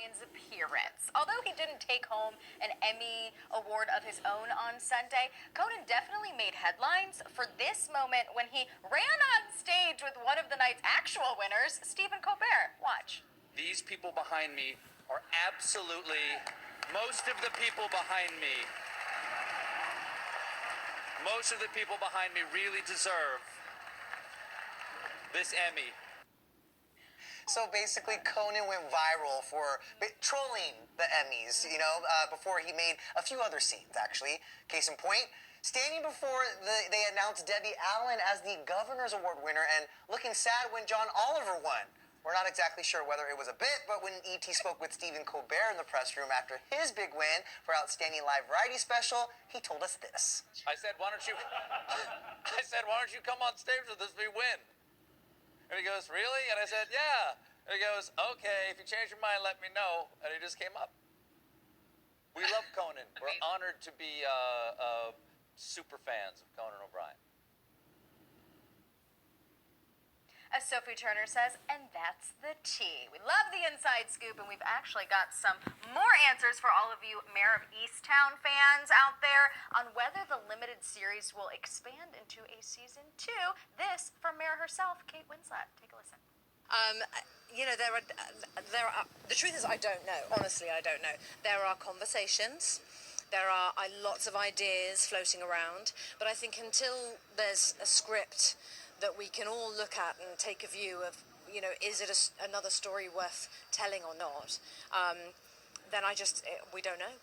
O'Brien's appearance. Although he didn't take home an Emmy award of his own on Sunday, Conan definitely made headlines for this moment when he ran on stage with one of the night's actual winners, Stephen Colbert. Watch. These people behind me are absolutely, most of the people behind me really deserve this Emmy. So basically, Conan went viral for trolling the Emmys, before he made a few other scenes, actually. Case in point, standing before they announced Debbie Allen as the Governor's Award winner and looking sad when John Oliver won. We're not exactly sure whether it was a bit, but when E.T. spoke with Stephen Colbert in the press room after his big win for Outstanding Live Variety Special, he told us this. I said, why don't you come on stage with us if we win? And he goes, really? And I said, yeah. And he goes, okay, if you change your mind, let me know. And he just came up. We love Conan. We're honored to be super fans of Conan O'Brien. As Sophie Turner says, and that's the tea. We love the inside scoop, and we've actually got some more answers for all of you Mare of Easttown fans out there on whether the limited series will expand into a season 2. This from Mare herself, Kate Winslet. Take a listen. There are. The truth is, I don't know. Honestly, I don't know. There are conversations. There are lots of ideas floating around, but I think until there's a script that we can all look at and take a view of, is it another story worth telling or not, then we don't know.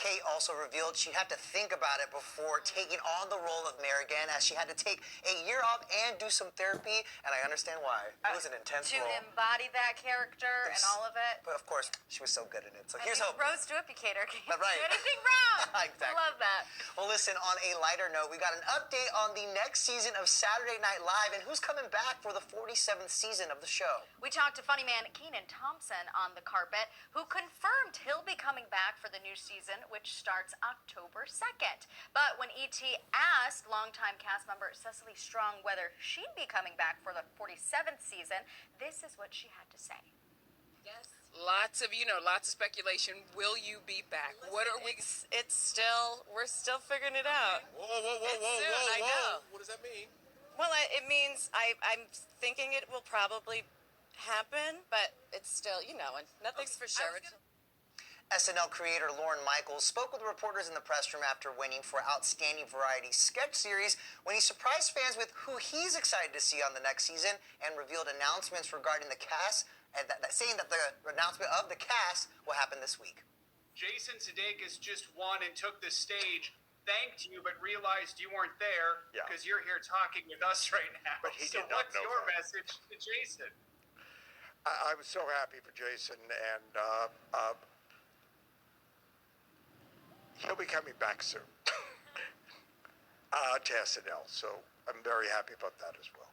Kate also revealed she had to think about it before taking on the role of Mare again, as she had to take a year off and do some therapy, and I understand why. It was an intense role. To embody that character and all of it. But of course, she was so good in it. So here's hope. Rose to it, Cater. Can't right. do anything wrong. Exactly. I love that. Well, listen, on a lighter note, we got an update on the next season of Saturday Night Live and who's coming back for the 47th season of the show. We talked to funny man Kenan Thompson on the carpet, who confirmed he'll be coming back for the new season, which starts October 2nd. But when E.T. asked longtime cast member Cecily Strong whether she'd be coming back for the 47th season, this is what she had to say. Yes. Lots of speculation. Will you be back? Listen, what are we? We're still figuring it out. Whoa. I know. What does that mean? Well, it means I'm thinking it will probably happen, but it's still, and nothing's for sure. SNL creator Lorne Michaels spoke with reporters in the press room after winning for Outstanding Variety Sketch Series when he surprised fans with who he's excited to see on the next season and revealed announcements regarding the cast, and saying that the announcement of the cast will happen this week. Jason Sudeikis just won and took the stage, thanked you, but realized you weren't there because you're here talking with us right now. But he so did not what's know your that. message to Jason? I was so happy for Jason, and he'll be coming back soon to SNL, so I'm very happy about that as well.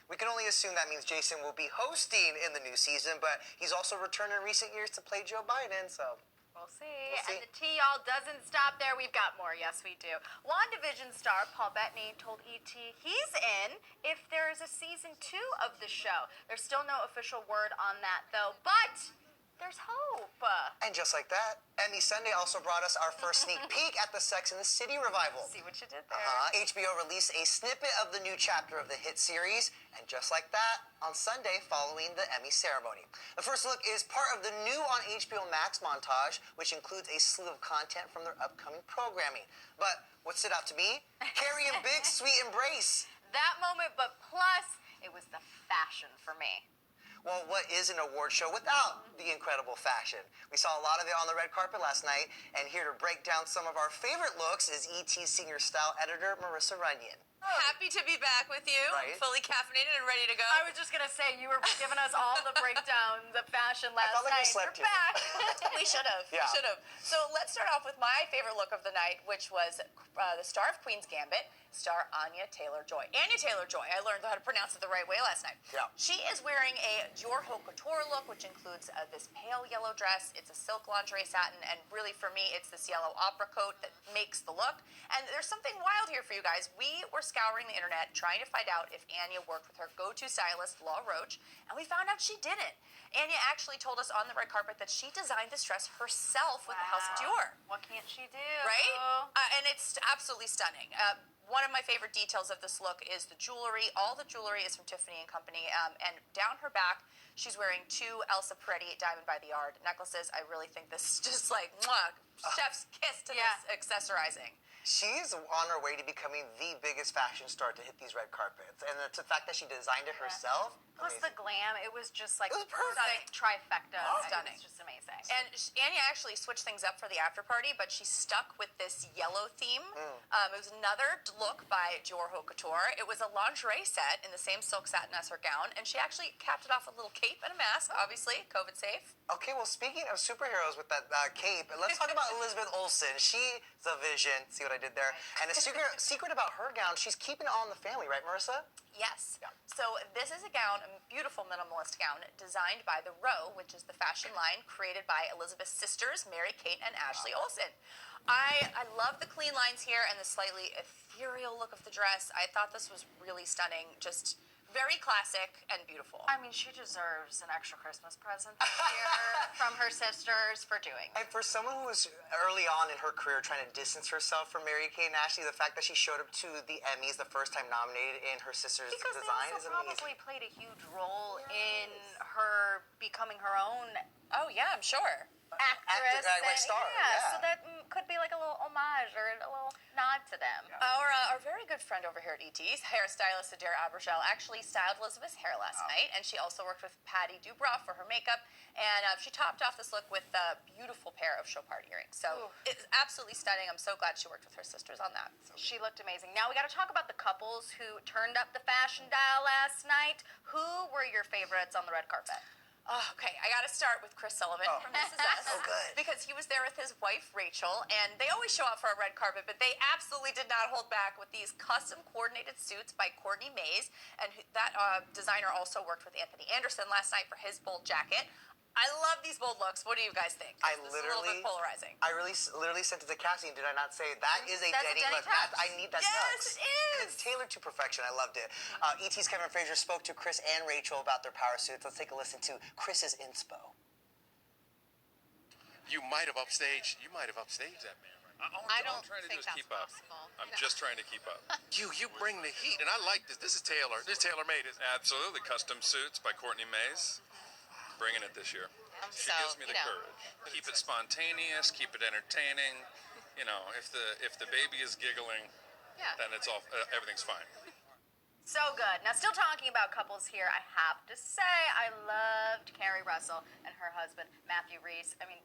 We can only assume that means Jason will be hosting in the new season, but he's also returned in recent years to play Joe Biden, so... We'll see. And the tea, y'all, doesn't stop there. We've got more. Yes, we do. WandaVision star Paul Bettany told E.T. he's in if there is a season 2 of the show. There's still no official word on that, though, but... there's hope. And just like that, Emmy Sunday also brought us our first sneak peek at the Sex and the City revival. See what you did there. HBO released a snippet of the new chapter of the hit series, and just like that, on Sunday following the Emmy ceremony. The first look is part of the new on HBO Max montage, which includes a slew of content from their upcoming programming. But what stood out to me? Carrie and Big's sweet embrace. That moment, but plus, it was the fashion for me. Well, what is an award show without the incredible fashion? We saw a lot of it on the red carpet last night, and here to break down some of our favorite looks is ET's senior style editor, Marissa Runyon. Happy to be back with you, Right. fully caffeinated and ready to go. I was just going to say, you were giving us all the breakdowns of fashion last felt like we night. slept You're here. back. We should have. Yeah. We should have. So let's start off with my favorite look of the night, which was the star of Queen's Gambit, star Anya Taylor-Joy. Anya Taylor-Joy. I learned how to pronounce it the right way last night. Yeah. She is wearing a Dior Haute Couture look, which includes this pale yellow dress. It's a silk lingerie satin, and really for me, it's this yellow opera coat that makes the look. And there's something wild here for you guys. We were scouring the internet trying to find out if Anya worked with her go-to stylist, Laura Roach, and we found out she didn't. Anya actually told us on the red carpet that she designed this dress herself with the House of Dior. What can't she do? Right? And it's absolutely stunning. One of my favorite details of this look is the jewelry. All the jewelry is from Tiffany & Company. And down her back, she's wearing 2 Elsa Peretti Diamond by the Yard necklaces. I really think this is just like, mwah, chef's kiss to this accessorizing. She's on her way to becoming the biggest fashion star to hit these red carpets. And it's the fact that she designed it herself. Plus the glam, it was just like It was perfect. Trifecta. Stunning. It's just amazing. And Anya actually switched things up for the after party, but she stuck with this yellow theme. It was another look by Dior Haute Couture. It was a lingerie set in the same silk satin as her gown, and she actually capped it off with a little cape and a mask, obviously, COVID safe. Okay, well, speaking of superheroes with that cape, let's talk about Elizabeth Olsen. She's a vision. See what I did there? And a secret about her gown, she's keeping it all in the family, right, Marissa? Yes. Yeah. So this is a gown, a beautiful minimalist gown, designed by The Row, which is the fashion line created by Elizabeth's sisters, Mary Kate and Ashley Olsen. I love the clean lines here and the slightly ethereal look of the dress. I thought this was really stunning, just very classic and beautiful. I mean, she deserves an extra Christmas present this year from her sisters for doing And for someone who was early on in her career trying to distance herself from Mary Kate and Ashley, the fact that she showed up to the Emmys the first time nominated in her sister's because design they is also amazing. probably played a huge role in her becoming her own Oh yeah, I'm sure. actress. like and- star, yeah, yeah. so that could be like a little homage or a little nod to them. Our very good friend over here at ET's, hairstylist Adair Abergel, actually styled Elizabeth's hair last night, and she also worked with Patty Dubrow for her makeup, and she topped off this look with a beautiful pair of Chopard earrings. So it's absolutely stunning. I'm so glad she worked with her sisters on that. So. She looked amazing. Now we got to talk about the couples who turned up the fashion dial last night. Who were your favorites on the red carpet? Oh, okay, I got to start with Chris Sullivan from This Is Us. So good. Because he was there with his wife, Rachel, and they always show up for a red carpet, but they absolutely did not hold back with these custom coordinated suits by Courtney Mays, and that designer also worked with Anthony Anderson last night for his bold jacket. I love these bold looks. What do you guys think? I This is a little bit polarizing. I literally sent it to Cassie, and did I not say that is a That's a Denny Denny look? touch. I need that. Yes, tux. it And is. it's tailored to perfection. I loved it. ET's Kevin Frazier spoke to Chris and Rachel about their power suits. Let's take a listen to Chris's inspo. You might have upstaged that man. I don't All I'm trying to do think is that's keep up. possible. I'm just trying to keep up. You bring the heat, and I like this. This is tailor. This is tailor-made. It's absolutely custom suits by Courtney Mays. Bringing it this year. She So, gives me the courage. Keep it spontaneous. Keep it entertaining. You know, if the baby is giggling, then it's all everything's fine. So good. Now, still talking about couples here, I have to say I loved Carrie Russell and her husband, Matthew Reese. I mean,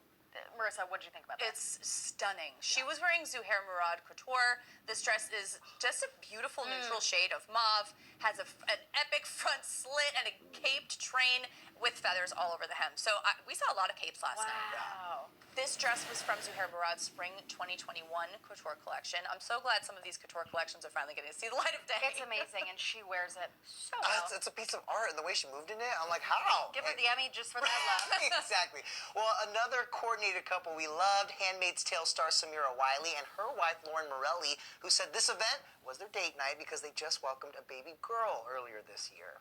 Marissa, what did you think about that? It's stunning. She was wearing Zuhair Murad couture. This dress is just a beautiful neutral shade of mauve, has an epic front slit and a caped train with feathers all over the hem. So we saw a lot of capes last night. Wow. This dress was from Zuhair Murad's Spring 2021 couture collection. I'm so glad some of these couture collections are finally getting to see the light of day. It's amazing, and she wears it so well. It's a piece of art, and the way she moved in it, I'm like, how? Give her the Emmy just for that love. Exactly. Well, another coordinated couple we loved, Handmaid's Tale star Samira Wiley and her wife Lauren Morelli, who said this event was their date night because they just welcomed a baby girl earlier this year.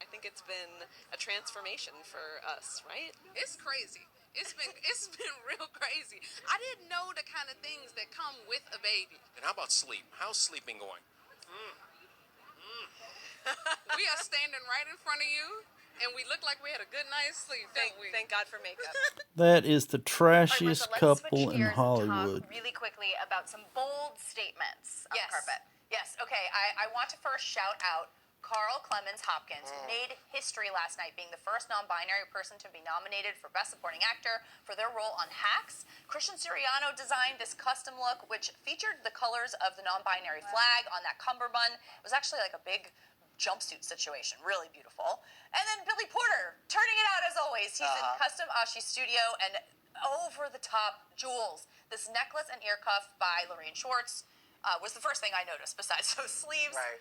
I think it's been a transformation for us, right? It's crazy. It's been real crazy. I didn't know the kind of things that come with a baby. And how about sleep? How's sleeping going? We are standing right in front of you, and we look like we had a good night's sleep, don't we? Thank God for makeup. That is the All right, trashiest Marissa, let's couple switch in gears and Hollywood. talk really quickly about some bold statements on the carpet. Yes, okay. I want to first shout out Carl Clemens Hopkins, who made history last night, being the first non-binary person to be nominated for Best Supporting Actor for their role on Hacks. Christian Siriano designed this custom look, which featured the colors of the non-binary flag on that cummerbund. It was actually like a big jumpsuit situation, really beautiful. And then Billy Porter, turning it out as always. He's in custom Ashi studio and over-the-top jewels. This necklace and ear cuff by Lorraine Schwartz. was the first thing I noticed besides those sleeves. Right.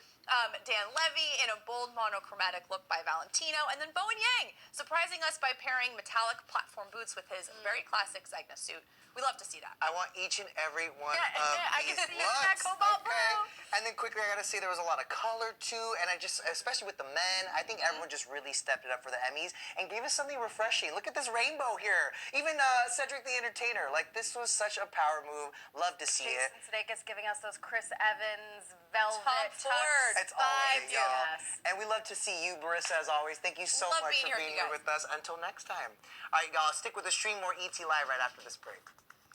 Dan Levy in a bold monochromatic look by Valentino, and then Bowen Yang surprising us by pairing metallic platform boots with his very classic Zegna suit. We love to see that. I want each and every one I of get these to see that looks. cobalt blue. And then quickly, I gotta say there was a lot of color too, and I just, especially with the men, I think everyone just really stepped it up for the Emmys and gave us something refreshing. Look at this rainbow here. Even Cedric the Entertainer, like this was such a power move. Love to see it. Jason Sudeikis giving us those Chris Evans velvet Tom Ford It's vibes. always, y'all. Yes. And we love to see you, Marissa, as always. Thank you so Love much being for here with being you here guys. with us. Until next time. All right, y'all, stick with the stream. More ET Live right after this break.